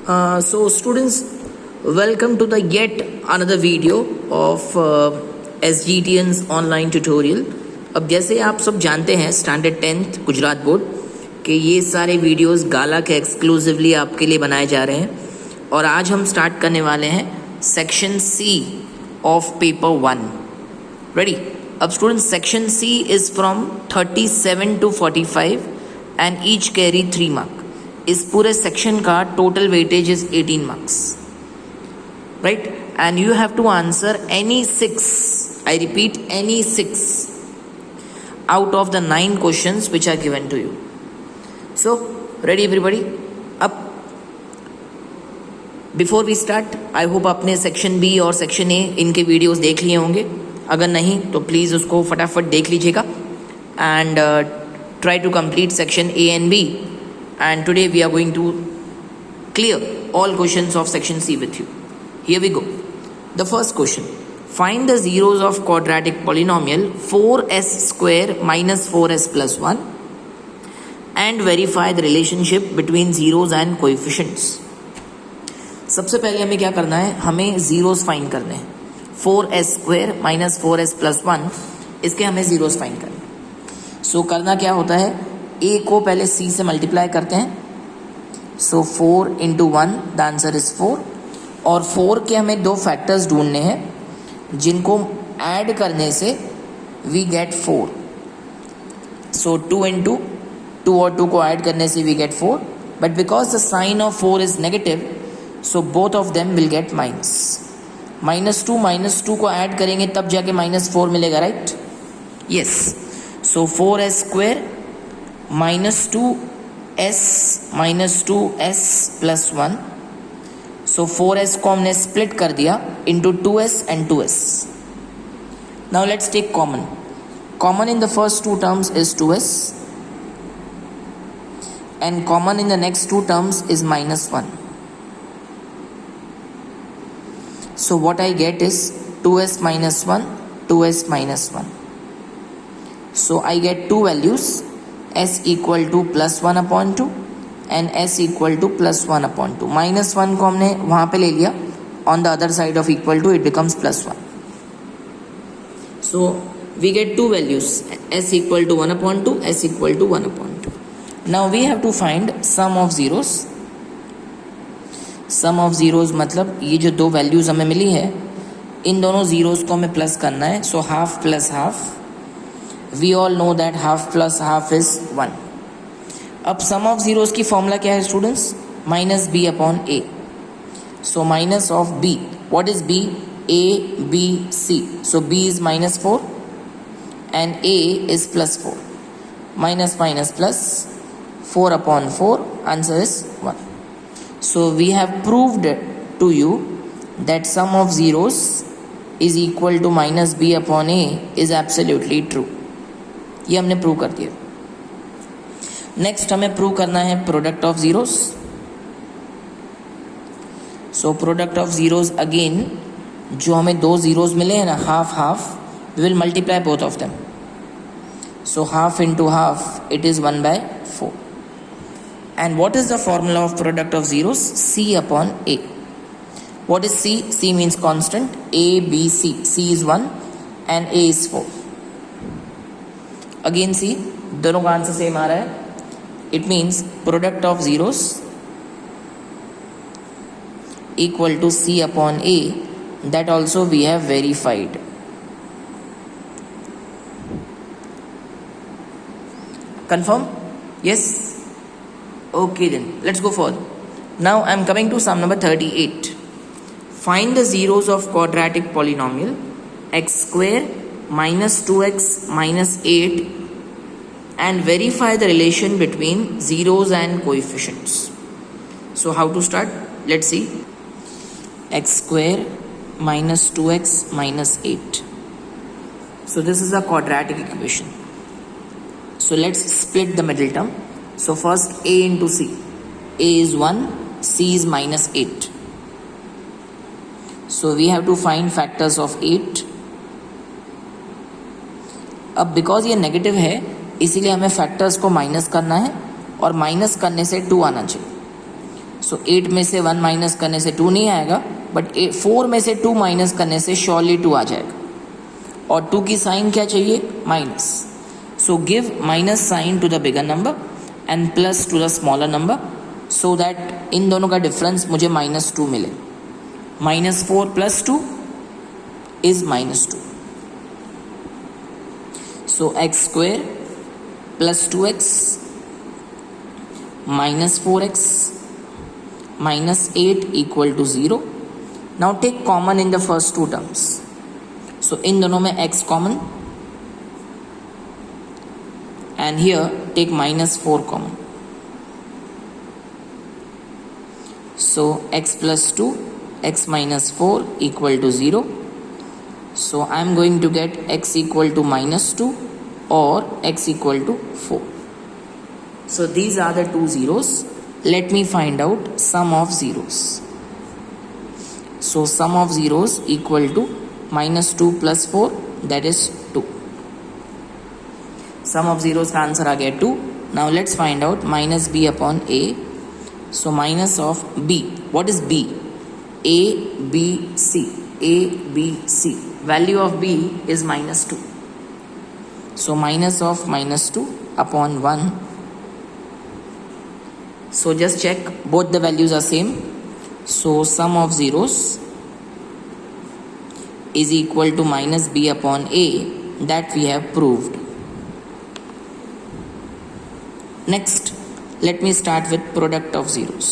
So students, welcome to the yet another video of SGTN's online tutorial. अब जैसे आप सब जानते हैं स्टैंडर्ड 10th गुजरात बोर्ड के ये सारे वीडियोस गाला के एक्सक्लूसिवली आपके लिए बनाए जा रहे हैं और आज हम स्टार्ट करने वाले हैं section C of paper 1. Ready? अब students section C is from 37 to 45 and each carry 3 mark. इस पूरे सेक्शन का total weightage is 18 marks, right? And you have to answer any 6, I repeat any 6 out of the 9 questions which are given to you. So ready everybody? अब before we start, I hope आपने section B और section A इनके videos देख लिए होंगे. अगर नहीं तो प्लीज़ उसको फटाफट देख लीजिएगा and try to complete section A and B. And today we are going to clear all questions of section C with you. Here we go. The first question. Find the zeros of quadratic polynomial 4s square minus 4s plus 1 and verify the relationship between zeros and coefficients. सबसे पहले हमें क्या करना है? हमें zeros find करने हैं. 4s square minus 4s plus 1, इसके हमें zeros find करने हैं. So करना क्या होता है? a को पहले c से मल्टीप्लाई करते हैं. So 4 into 1, the answer is 4. और 4 के हमें दो फैक्टर्स ढूंढने हैं जिनको ऐड करने से वी गेट 4. सो 2 into 2 और 2 को ऐड करने से we get 4. But because the sign of 4 is negative, so both of them will get minus. -2 को ऐड करेंगे तब जाके -4 मिलेगा, right? Yes. So 4s square -2s plus 1. So 4s को हमने स्प्लिट कर दिया into 2s and 2s. Now let's take common. Common in the first 2 terms is 2s and common in the next 2 terms is -1. So what I get is 2s minus 1, 2s minus 1. So I get 2 values, s equal to +1/2 and s equal to +1/2. -1 को हमने वहाँ पे ले लिया, on the other side of equal to it becomes +1. So we get 2 values, s equal to 1/2, s equal to 1/2. Now we have to find sum of zeros. Sum of zeros मतलब ये जो दो वैल्यूज हमें मिली है इन दोनों zeros को हमें plus करना है. So half plus half, we all know that half plus half is 1. अब सम ऑफ जीरोस की फॉर्मूला क्या है students? -b/a. So minus of b, what is b? a b c. So b is -4 and a is +4. Minus minus plus 4/4, answer is 1. So we have proved to you that sum of zeros is equal to -b/a is absolutely true. ये हमने prove कर दिया. Next हमें prove करना है product of zeros. So product of zeros again, जो हमें दो जीरोस मिले हैं ना, half half, we will multiply both of them. So half into half, it is 1/4. And what is the formula of product of zeros? c/a. What is c? c means constant. a b c, c is 1 and a is 4. Again c, दोनों का answer same आ रहा है. It means product of zeros equal to c/a. That also we have verified. Confirm? Yes? Okay then, let's go further. Now I am coming to sum number 38. Find the zeros of quadratic polynomial x square minus 2x minus 8 and verify the relation between zeros and coefficients. So how to start? Let's see. X square minus 2x minus 8. So this is a quadratic equation. So let's split the middle term. So first a into c. A is 1, c is -8. So we have to find factors of 8. अब because ये negative है इसीलिए हमें factors को minus करना है और minus करने से 2 आना चाहिए. सो 8 में से 1 माइनस करने से 2 नहीं आएगा, बट 4 में से 2 माइनस करने से श्योरली 2 आ जाएगा, और 2 की साइन क्या चाहिए, minus. So give minus sign to the bigger number and plus two the smaller number, so that in दोनों का डिफरेंस मुझे -2 मिले. -4 + 2 is -2. So x² + 2x -4x -8 = 0. Now take common in the first two terms. So इन दोनों में x common, and here take -4 common. So x + 2 x -4 = 0. So I am going to get x = -2 or x = 4. So these are the two zeros. Let me find out sum of zeros. So sum of zeros equal to -2 + 4, that is 2. Sum of zeros का answer आ गया 2. Now let's find out -b/a. So minus of b. What is b? A, B, C. A, B, C. Value of b is -2. So minus of -2 upon 1. So just check both the values are same. So sum of zeros is equal to -b/a, that we have proved. Next, let me start with product of zeros.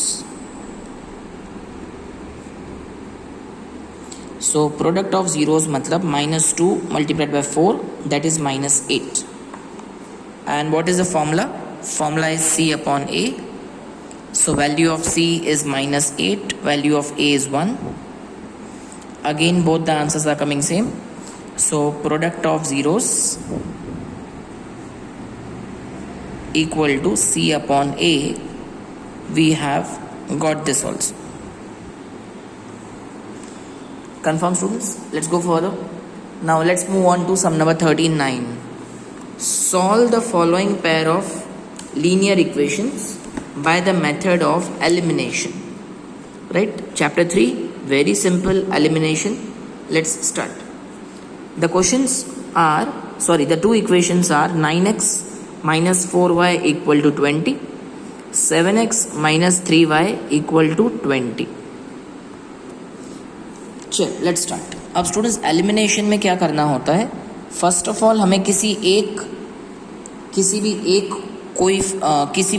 So product of zeros matlab -2 multiplied by 4, that is -8. And what is the formula? Formula is c/a. So value of c is -8, value of a is 1. Again both the answers are coming same. So product of zeros equal to c/a. We have got this also. Confirm, students? Let's go further. Now let's move on to sum number 13(9). Solve the following pair of linear equations by the method of elimination. Right? Chapter 3, very simple elimination. Let's start. The questions are, the two equations are 9x - 4y = 20, 7x - 3y = 20. चल, let's start. अब students elimination में क्या करना होता है? First of all हमें किसी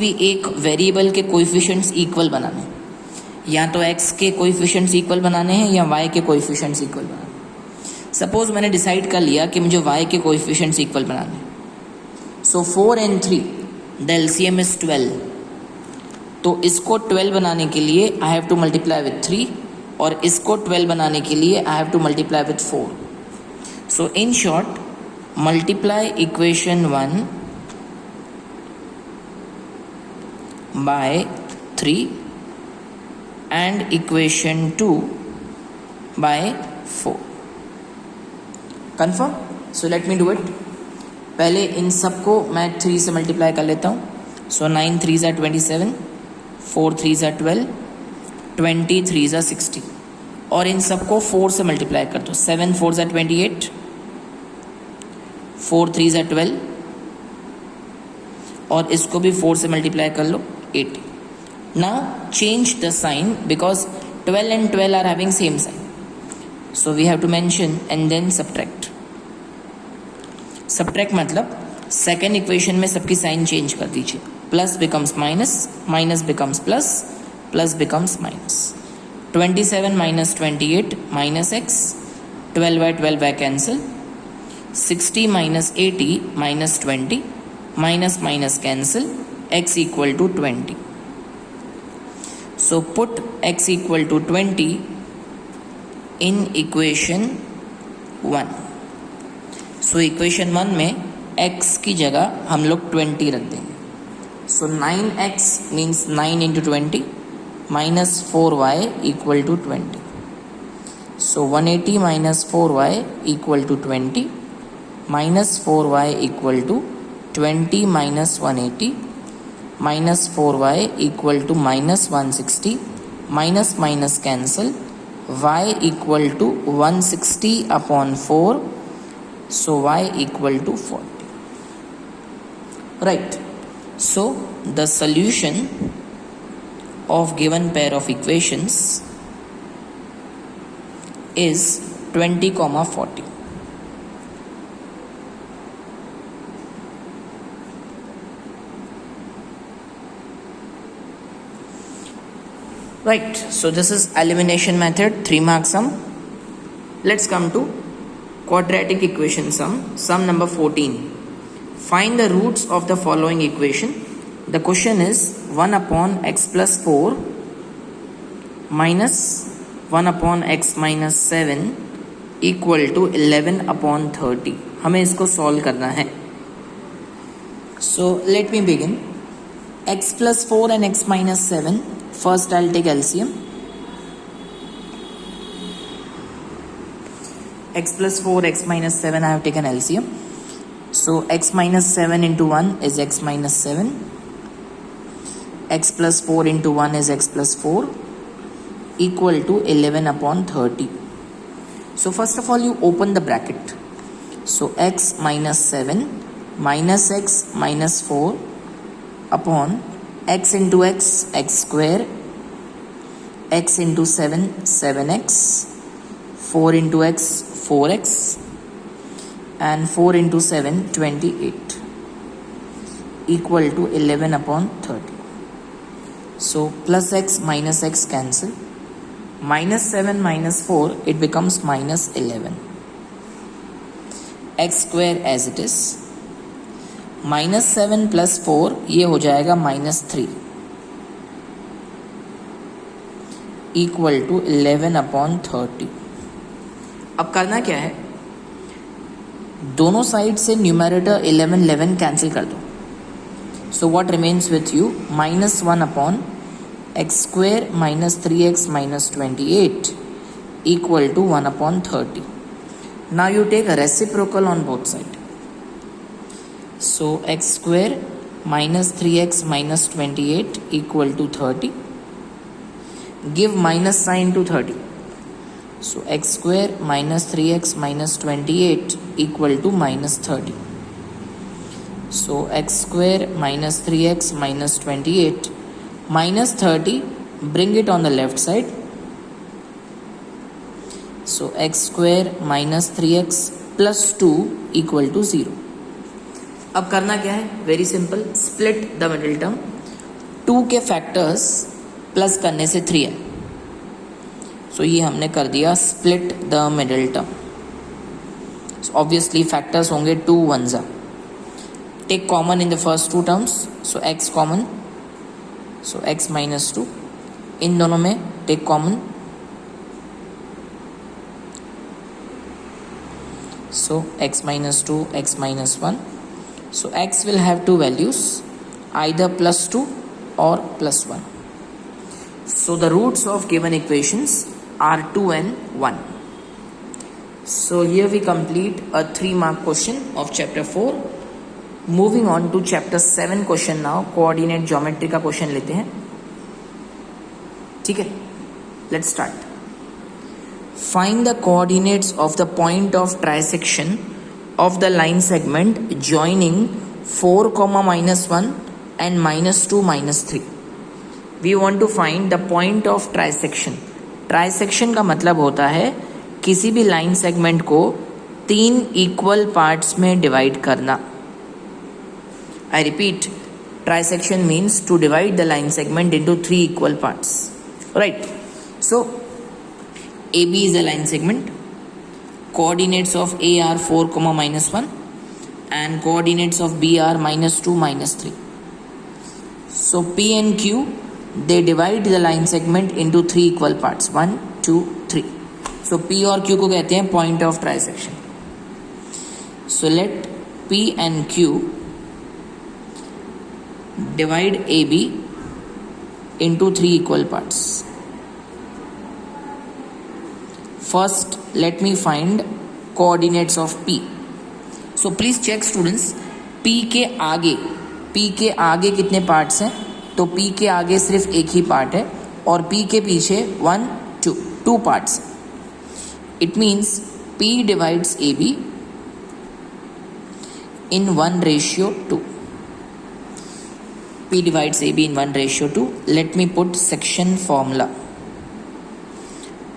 भी एक वेरिएबल के कोएफिशिएंट्स इक्वल बनाने हैं. या तो x के कोएफिशिएंट्स इक्वल बनाने हैं या y के कोएफिशिएंट्स इक्वल बनाने हैं. सपोज मैंने डिसाइड कर लिया कि मुझे y के कोएफिशिएंट्स इक्वल बनाने हैं. सो 4 and 3 द एलसीएम इज 12. तो इसको 12 बनाने के लिए I have to multiply with 3, और इसको 12 बनाने के लिए I have to multiply with 4. So in short, multiply equation 1 by 3 and equation 2 by 4. Confirm? So let me do it. पहले इन सबको मैं 3 से मल्टीप्लाई कर लेता हूँ. सो 9 3s are 27, 4 3s are 12, 20 3s are 60. और इन सबको 4 से मल्टीप्लाई कर दो. 7 4s are 28, 4 3s are 12, और इसको भी 4 से मल्टीप्लाई कर लो, 80. Now change the sign because 12 and 12 are having same sign. So we have to mention and then subtract. Subtract मतलब सेकेंड इक्वेशन में सबकी साइन चेंज कर दीजिए. Plus becomes minus, minus becomes plus, plus becomes minus. 27 - 28 -x, 12 by cancel. 60 - 80 -20, minus minus cancel, x equal to 20. So put x equal to 20 in equation 1. So equation 1 में x की जगह हम लोग 20 रख देंगे. So 9x means 9 into 20 minus 4y equal to 20. So 180 minus 4y equal to 20 minus 4y equal to 20 minus 180 minus 4y equal to minus 160, minus minus cancel, y equal to 160 upon 4, so y equal to 40. Right, so the solution of given pair of equations is 20, 40. Right, so this is elimination method, 3 mark sum. Let's come to quadratic equation sum number 14. Find the roots of the following equation. The question is 1 upon x plus 4 minus 1 upon x minus 7 equal to 11 upon 30. हमें इसको solve करना है. So let me begin. X plus 4 and x minus 7. First I'll take LCM. X plus 4, x minus 7, I have taken LCM. So x minus 7 into 1 is x minus 7. X plus 4 into 1 is x plus 4 equal to 11 upon 30. So first of all you open the bracket. So x minus 7 minus x minus 4 upon x into x, x square, x into 7, 7x, 4 into x, 4x, and 4 into 7, 28, equal to 11 upon 30. So plus x minus x cancel. Minus 7 minus 4, it becomes minus 11. X square as it is. Minus 7 plus 4 ये हो जाएगा minus 3 equal to 11 upon 30. अब करना क्या है, दोनों side से numerator 11 11 cancel कर दो. So what remains with you, minus 1 upon x square minus 3x minus 28 equal to 1 upon 30. Now you take reciprocal on both side. So x square minus 3x minus 28 equal to 30. Give minus sign to 30. So x square minus 3x minus 28 equal to minus 30. So x square minus 3x minus 28 minus 30, bring it on the left side. So x square minus 3x plus 2 equal to 0. अब करना क्या है, very simple, split the middle term. 2 के factors plus करने से 3 है, सो ये हमने कर दिया split the middle term. Obviously factors होंगे 2 1 जा. Take common in the first 2 terms. So x common, so x minus 2. इन दोनों में take common, so x minus 2, x minus 1. So x will have 2 values, either plus 2 or plus 1. So the roots of given equations are 2 and 1. So here we complete a 3 mark question of chapter 4. Moving on to chapter 7 question now. Coordinate geometry का question लेते हैं. ठीक है, let's start. Find the coordinates of the point of trisection of the line segment joining 4, minus 1 and minus 2, minus 3. We want to find the point of trisection. Trisection का मतलब होता है किसी भी लाइन सेगमेंट को 3 इक्वल पार्ट्स में divide करना. I repeat, trisection means to divide the line segment into 3 equal parts. Right. So AB is a line segment. Coordinates of A are 4, minus 1 and coordinates of B are minus 2, minus 3. So P and Q, they divide the line segment into 3 equal parts, 1, 2, 3. So P और Q को कहते हैं point of trisection. So let P and Q divide AB into 3 equal parts. First, let me find coordinates of P. So please check students, P के आगे P के आगे कितने parts हैं, तो P के आगे सिर्फ एक ही पार्ट है और P के पीछे 1 2 parts. It means P divides AB in 1:2. P divides AB in 1:2. Let me put section formula.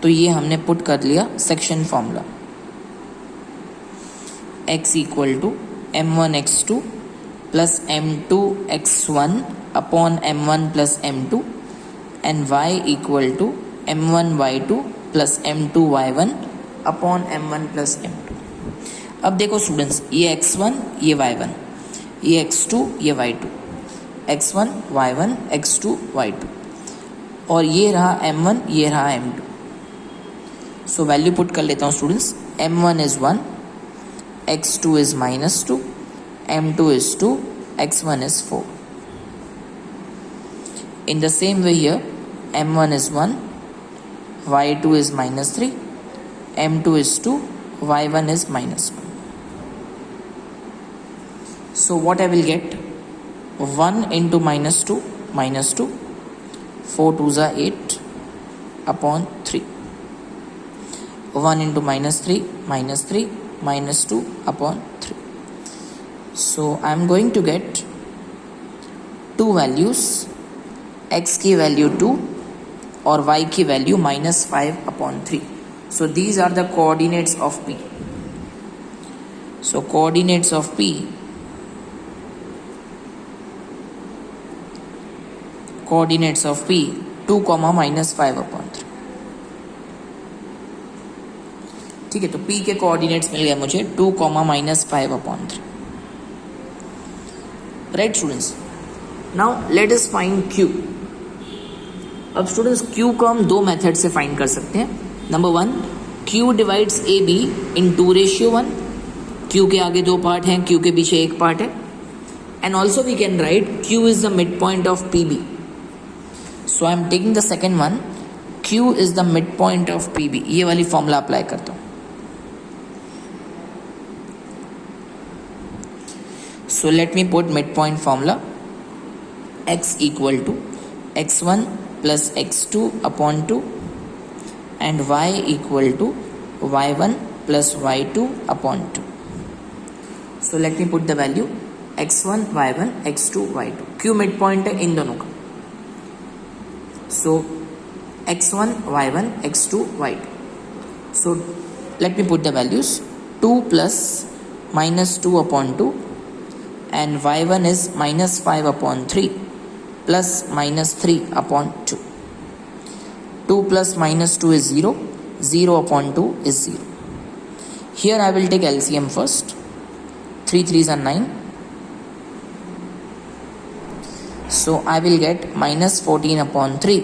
तो ये हमने पुट कर लिया section formula. x equal to m1 x2 plus m2 x1 upon m1 plus m2 and y equal to m1 y2 plus m2 y1 upon m1 plus m2। अब देखो students, ये x1 ये y1, ये x2 ये y2, x1 y1 x2 y2 और ये रहा m1 ये रहा m2। सो वैल्यू पुट कर लेता हूँ students. m1 is 1, x2 is -2, m2 is 2, x1 is 4। In the same way here, m1 is 1, y2 is -3, m2 is 2, y1 is -1. So what I will get? 1 into -2, -2, 4 2s are 8 upon 3. 1 into -3, -3, -2 upon 3. So I am going to get two values, x की value 2 और y की value -5 upon 3. So these are the coordinates of P. So coordinates of P, coordinates of P 2, -5 upon 3. ठीक है, तो P के coordinates मिल गए मुझे 2, -5 upon 3. Right students, now let us find Q. अब स्टूडेंट्स Q को हम दो मेथड से फाइंड कर सकते हैं. नंबर 1, Q डिवाइड्स AB इन 2:1. Q के आगे दो पार्ट हैं, Q के पीछे एक पार्ट है. And also we can write Q is the mid point of PB. So I am taking the second one, Q is the mid point of PB. ये वाली फॉर्मूला अप्लाई करता हूँ. So let me put midpoint formula. X equal to x1 plus x2 upon 2 and y equal to y1 plus y2 upon 2. So let me put the value x1 y1 x2 y2. Q midpoint है इन दोनों का. So x1 y1 x2 y2. So let me put the values. 2 plus -2 upon 2 and y1 is -5 upon 3 plus -3 upon 2. 2 plus -2 is 0. 0 upon 2 is 0. Here I will take LCM first. 3 3s are 9. So I will get -14 upon 3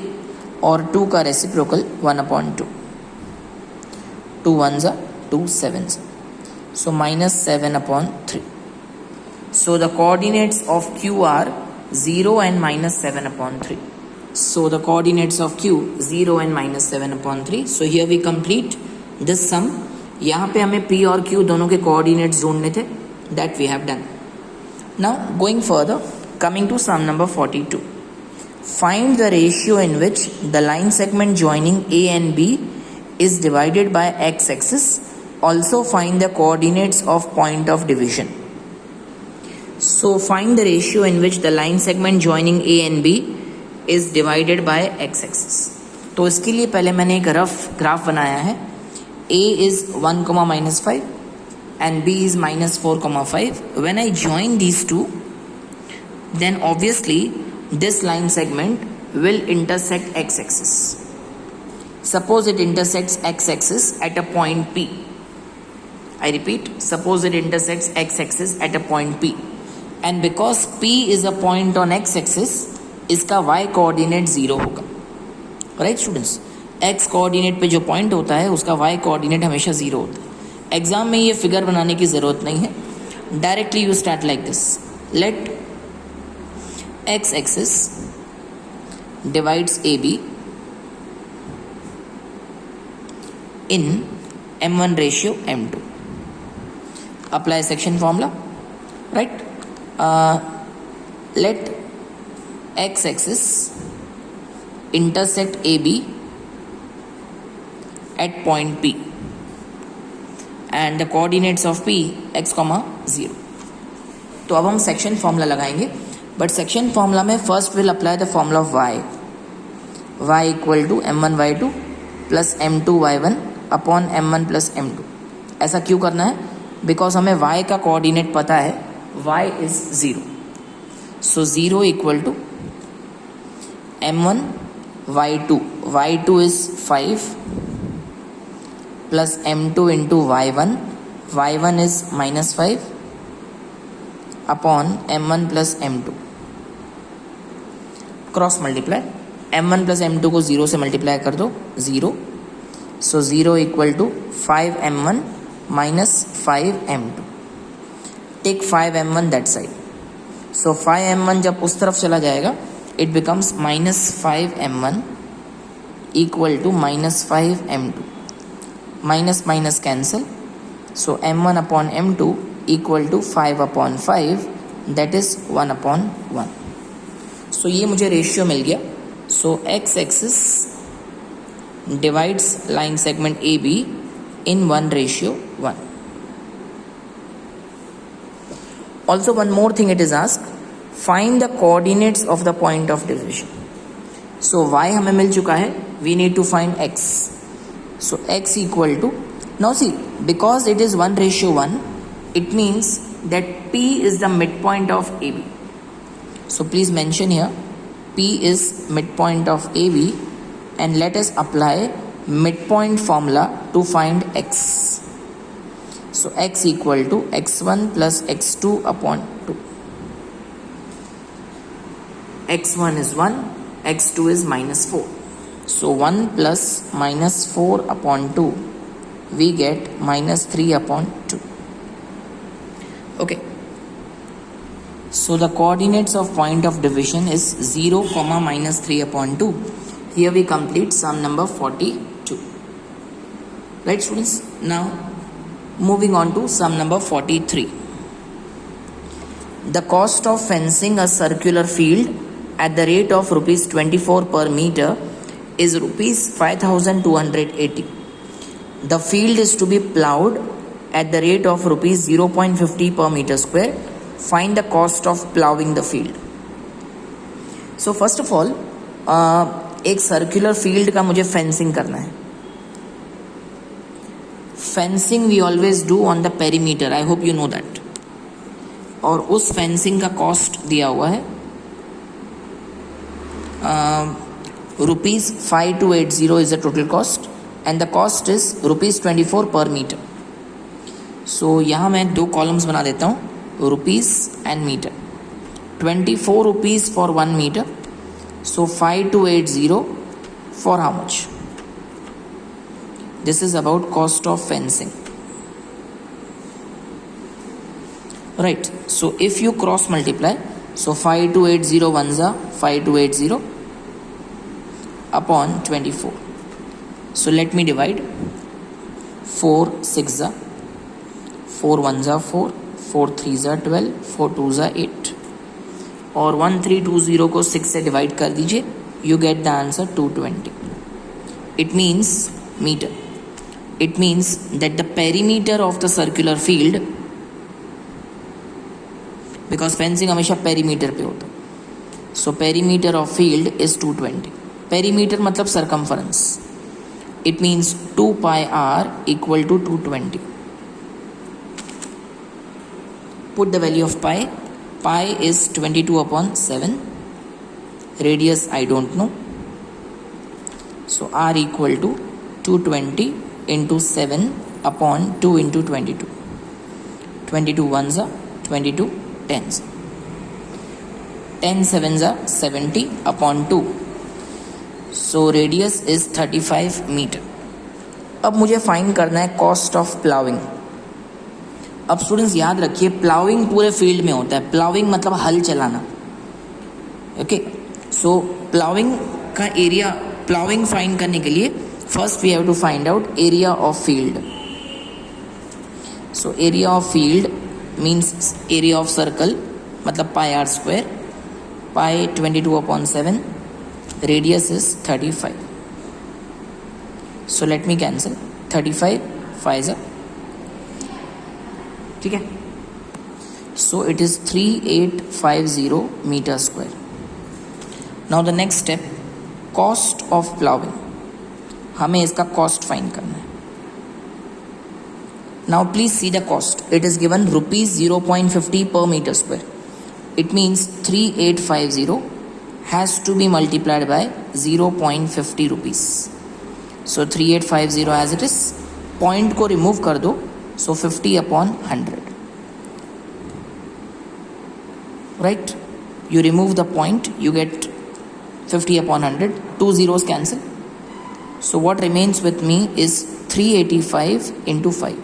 or 2 का reciprocal 1 upon 2. 2 1s are 2 7s. So -7 upon 3. So the coordinates of Q are 0 and -7 upon 3. So the coordinates of Q 0 and -7 upon 3. So here we complete this sum. यहाँ पे हमें P और Q दोनों के coordinates ढूंढने थे. That we have done. Now going further, coming to sum number 42. Find the ratio in which the line segment joining A and B is divided by x-axis. Also find the coordinates of point of division. So find the ratio in which the line segment joining A and B is divided by x-axis. तो इसके लिए पहले मैंने एक rough graph बनाया है. A is 1, -5 and B is -4, 5. When I join these two, then obviously this line segment will intersect x-axis. Suppose it intersects x-axis at a point P. I repeat, suppose it intersects x-axis at a point P. And because P is a point on x-axis, इसका y coordinate 0 होगा. Right students, x coordinate पे जो point होता है उसका y coordinate हमेशा 0 होता है. एग्जाम में ये फिगर बनाने की ज़रूरत नहीं है. Directly you start like this. Let x axis divides AB in m1:m2. Apply section formula. Right? let x axis intersect AB at point P and the coordinates of P x, 0. तो अब हम section formula लगाएंगे, but section formula में first will apply the formula of y equal to m1 y2 plus m2 y1 upon m1 plus m2. ऐसा क्यों करना है? Because हमें y का कोऑर्डिनेट पता है, y is 0. So 0 equal to m1 y2 is 5 plus m2 into y1 is -5 upon m1 plus m2. Cross multiply, m1 plus m2 को 0 से मल्टीप्लाई कर दो, 0. So 0 equal to 5m1 minus 5m2. Take 5m1 that side. So 5m1 जब उस तरफ चला जाएगा, it becomes -5m1 equal to -5m2. Minus minus cancel. So m1 upon m2 equal to 5 upon 5, that is 1/1. सो ये मुझे ratio मिल गया. सो x axis divides line segment AB in 1:1. Also, one more thing it is asked, find the coordinates of the point of division. So y हमें मिल चुका है, we need to find x. So x equal to, now see, because it is 1:1, it means that P is the midpoint of AB. So please mention here, P is midpoint of AB, and let us apply midpoint formula to find x. So x equal to x1 plus x2 upon 2. x1 is 1, x2 is -4. So 1 plus -4 upon 2, we get -3 upon 2. Okay. So the coordinates of point of division is 0, -3 upon 2. Here we complete sum number 42. Right, students? Now moving on to sum number 43. The cost of fencing a circular field at the rate of rupees 24 per meter is rupees 5,280. The field is to be ploughed at the rate of rupees 0.50 per meter square. Find the cost of ploughing the field. So first of all, एक circular field का मुझे fencing करना है. Fencing we always do on the perimeter, I hope you know that. और उस fencing का cost दिया हुआ है ₹5280 is the total cost and the cost is ₹24 per metre. सो यहाँ मैं 2 कॉलम्स बना देता हूँ, rupees and metre. 24 rupees for 1 metre. So 5280 for how much? This is about cost of fencing. Right. So if you cross multiply, so 5280 ones are 5280 upon 24. So let me divide. 4 6 are 4 ones are 4, 4 3s are 12, 4 2s are 8. और 1320 को 6 से divide कर दीजिए, you get the answer 220. It means metre. It means that the perimeter of the circular field, because fencing हमेशा perimeter पे होता है, so perimeter of field is 220. Perimeter मतलब circumference. It means 2πr equal to 220. Put the value of pi. Pi is 22 upon 7. Radius I don't know. So R equal to 220 into 7 upon 2 into 22. 22 ones are 22 tens. 10 sevens are 70 upon 2. So radius is 35 meter. अब मुझे find करना है cost of ploughing. अब students याद रखिए, ploughing पूरे field में होता है. प्लाउइंग मतलब हल चलाना. ओके. सो प्लाउइंग का एरिया, प्लाउइंग फाइंड करने के लिए first we have to find out area of field. So area of field means area of circle मतलब πr² pi 22/7, radius is 35. So let me cancel 35 5s up. ठीक है, so it is 3850 meter square. Now the next step, cost of plowing. हमें इसका cost find करना है. Now please see the cost. It is given rupees 0.50 per meter square. It means 3850 has to be multiplied by 0.50 rupees. So 3850 as it is. Point को remove कर दो. So 50/100. Right? You remove the point, you get 50/100. 2 zeros cancel. So what remains with me is 385 into 5.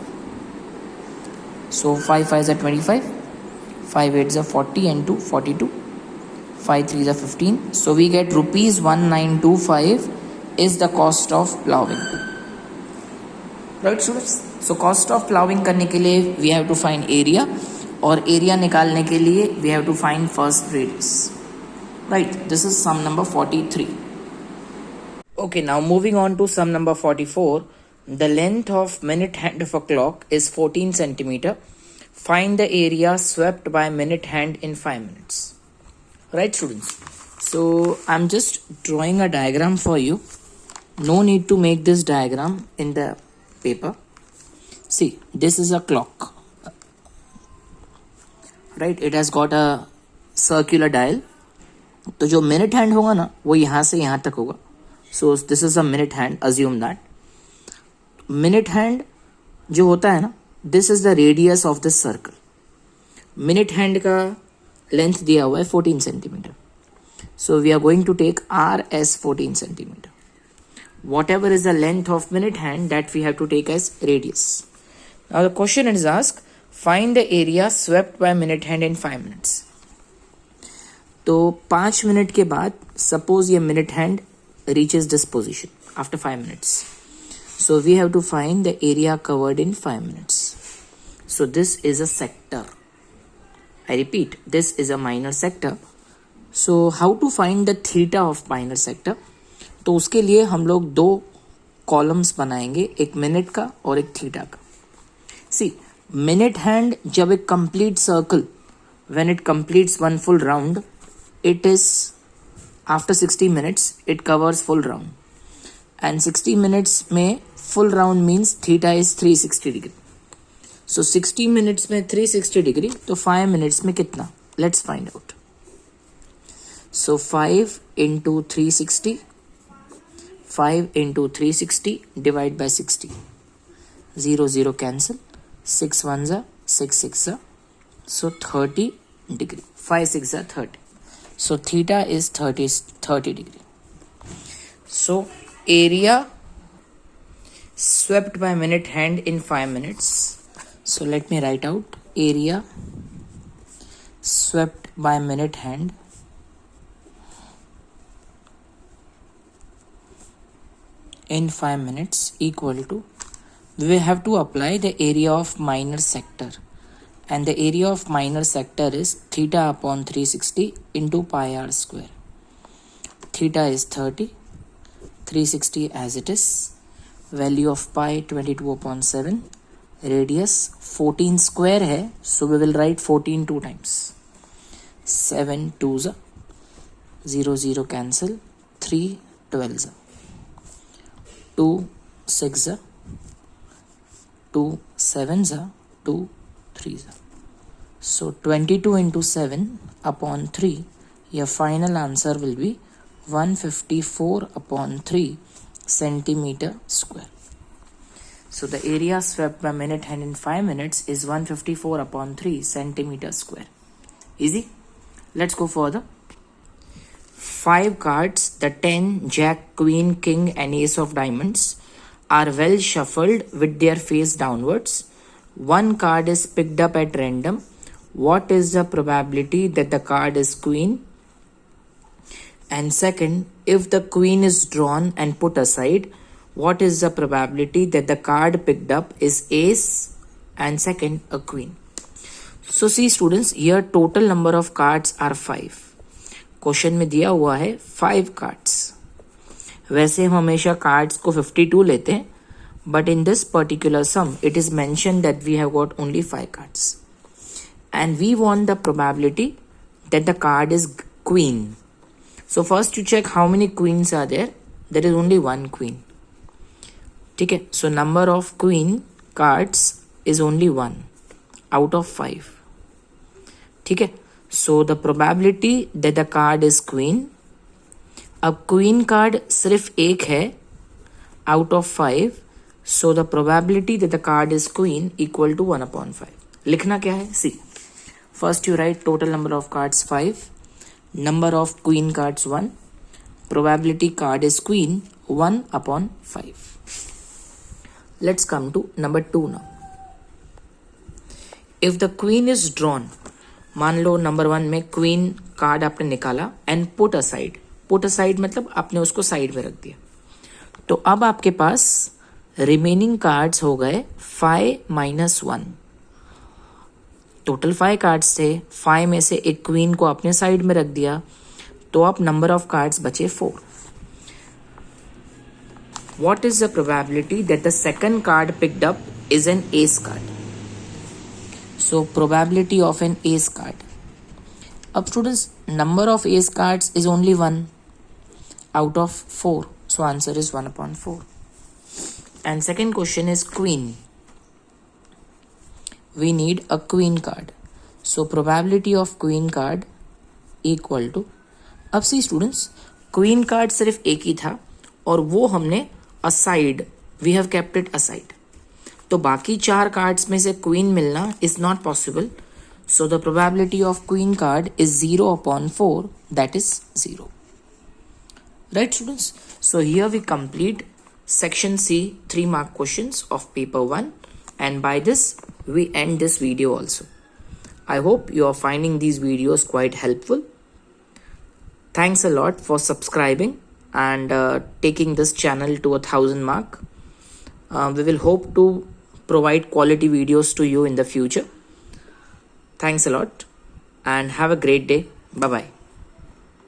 So 5 5s are 25, 5 8s are 40 into 42, 5 3s are 15. So we get rupees 1925 is the cost of plowing. Right students? So cost of plowing करने के लिए we have to find area, और area निकालने के लिए we have to find first radius. Right? This is sum number 43. Okay, now moving on to sum number 44. The length of minute hand of a clock is 14 centimeter. Find the area swept by minute hand in 5 minutes. Right students? So I'm just drawing a diagram for you. No need to make this diagram in the paper. See, this is a clock. Right? It has got a circular dial. तो जो minute hand होगा ना, वो यहाँ से यहाँ तक होगा. So this is a minute hand. Assume that. Minute hand जो होता है ना, this is the radius of this circle. Minute hand का length दिया हुआ है 14 centimeter. So we are going to take R as 14 centimeter. Whatever is the length of minute hand, that we have to take as radius. Now the question is asked, find the area swept by minute hand in 5 minutes. तो 5 minute के बाद suppose ये minute hand reaches this position after 5 minutes. So we have to find the area covered in 5 minutes. So this is a sector. I repeat, this is a minor sector. So how to find the theta of minor sector? तो उसके लिए हम लोग 2 columns बनाएंगे, एक minute का और एक थीटा का. See, minute hand जब एक complete circle, when it completes one full round, it is after 60 minutes it covers full round. And 60 minutes में full round means theta is 360 degree. So 60 minutes में 360 degree, तो 5 minutes में कितना? Let's find out. So 5 into 360, 5 into 360 divide by 60. 0 0 cancel. 6 1s are 6 6s are. So 30 degree. 5 6 are 30. So theta is 30 degree. So area swept by minute hand in 5 minutes. So let me write out area swept by minute hand in 5 minutes equal to, we will have to apply the area of minor sector, and the area of minor sector is theta upon 360 into pi r square. Theta is 30, 360 as it is, value of pi 22/7, radius 14 square है, so we will write 14 2 times. 7 2s are 0 0 cancel, 3 12s are 2 6s are 2 7s are 2 3s are. So 22 into 7 upon 3, your final answer will be 154/3 centimeter square. So the area swept by minute hand in 5 minutes is 154/3 centimeter square. Easy? Let's go further. 5 cards, the 10, Jack, Queen, King and Ace of Diamonds, are well shuffled with their face downwards. One card is picked up at random. What is the probability that the card is Queen? And second, if the Queen is drawn and put aside, what is the probability that the card picked up is Ace and second a Queen? So see students, here total number of cards are 5. Question में दिया हुआ है 5 cards. वैसे हम हमेशा cards को 52 लेते हैं, but in this particular sum it is mentioned that we have got only 5 cards and we want the probability that the card is queen. So first you check how many queens are there. There is only one queen. ठीक है, so number of queen cards is only 1 out of 5. ठीक है, so the probability that the card is queen. अब queen card सिर्फ एक है out of 5, so the probability that the card is queen equal to 1/5. लिखना क्या है? See, first you write total number of cards 5, number of queen cards 1, probability card is queen 1/5. Let's come to number 2 now. If the queen is drawn, मान लो number 1 में queen card आपने निकाला and put aside. Put aside मतलब आपने उसको side में रख दिया. तो अब आपके पास रिमेनिंग कार्ड्स हो गए 5 - 1. टोटल 5 कार्ड्स थे, 5 में से एक क्वीन को आपने साइड में रख दिया, तो अब नंबर ऑफ कार्ड्स बचे 4. What is the probability that the second card picked up is an ace card? So probability of an ace card. अब students, number of ace cards is only 1 out of 4. So answer is 1/4. And second question is queen. We need a queen card. So probability of queen card equal to. अब see students, queen card सिर्फ एक ही था और वो हमने aside, we have kept it aside. तो बाकी 4 cards में से queen मिलना is not possible. So the probability of queen card is 0/4, that is 0. Right students? So here we complete section C 3 mark questions of paper 1, and by this we end this video also. I hope you are finding these videos quite helpful. Thanks a lot for subscribing and taking this channel to 1000 mark. We will hope to provide quality videos to you in the future. Thanks a lot and have a great day. Bye bye.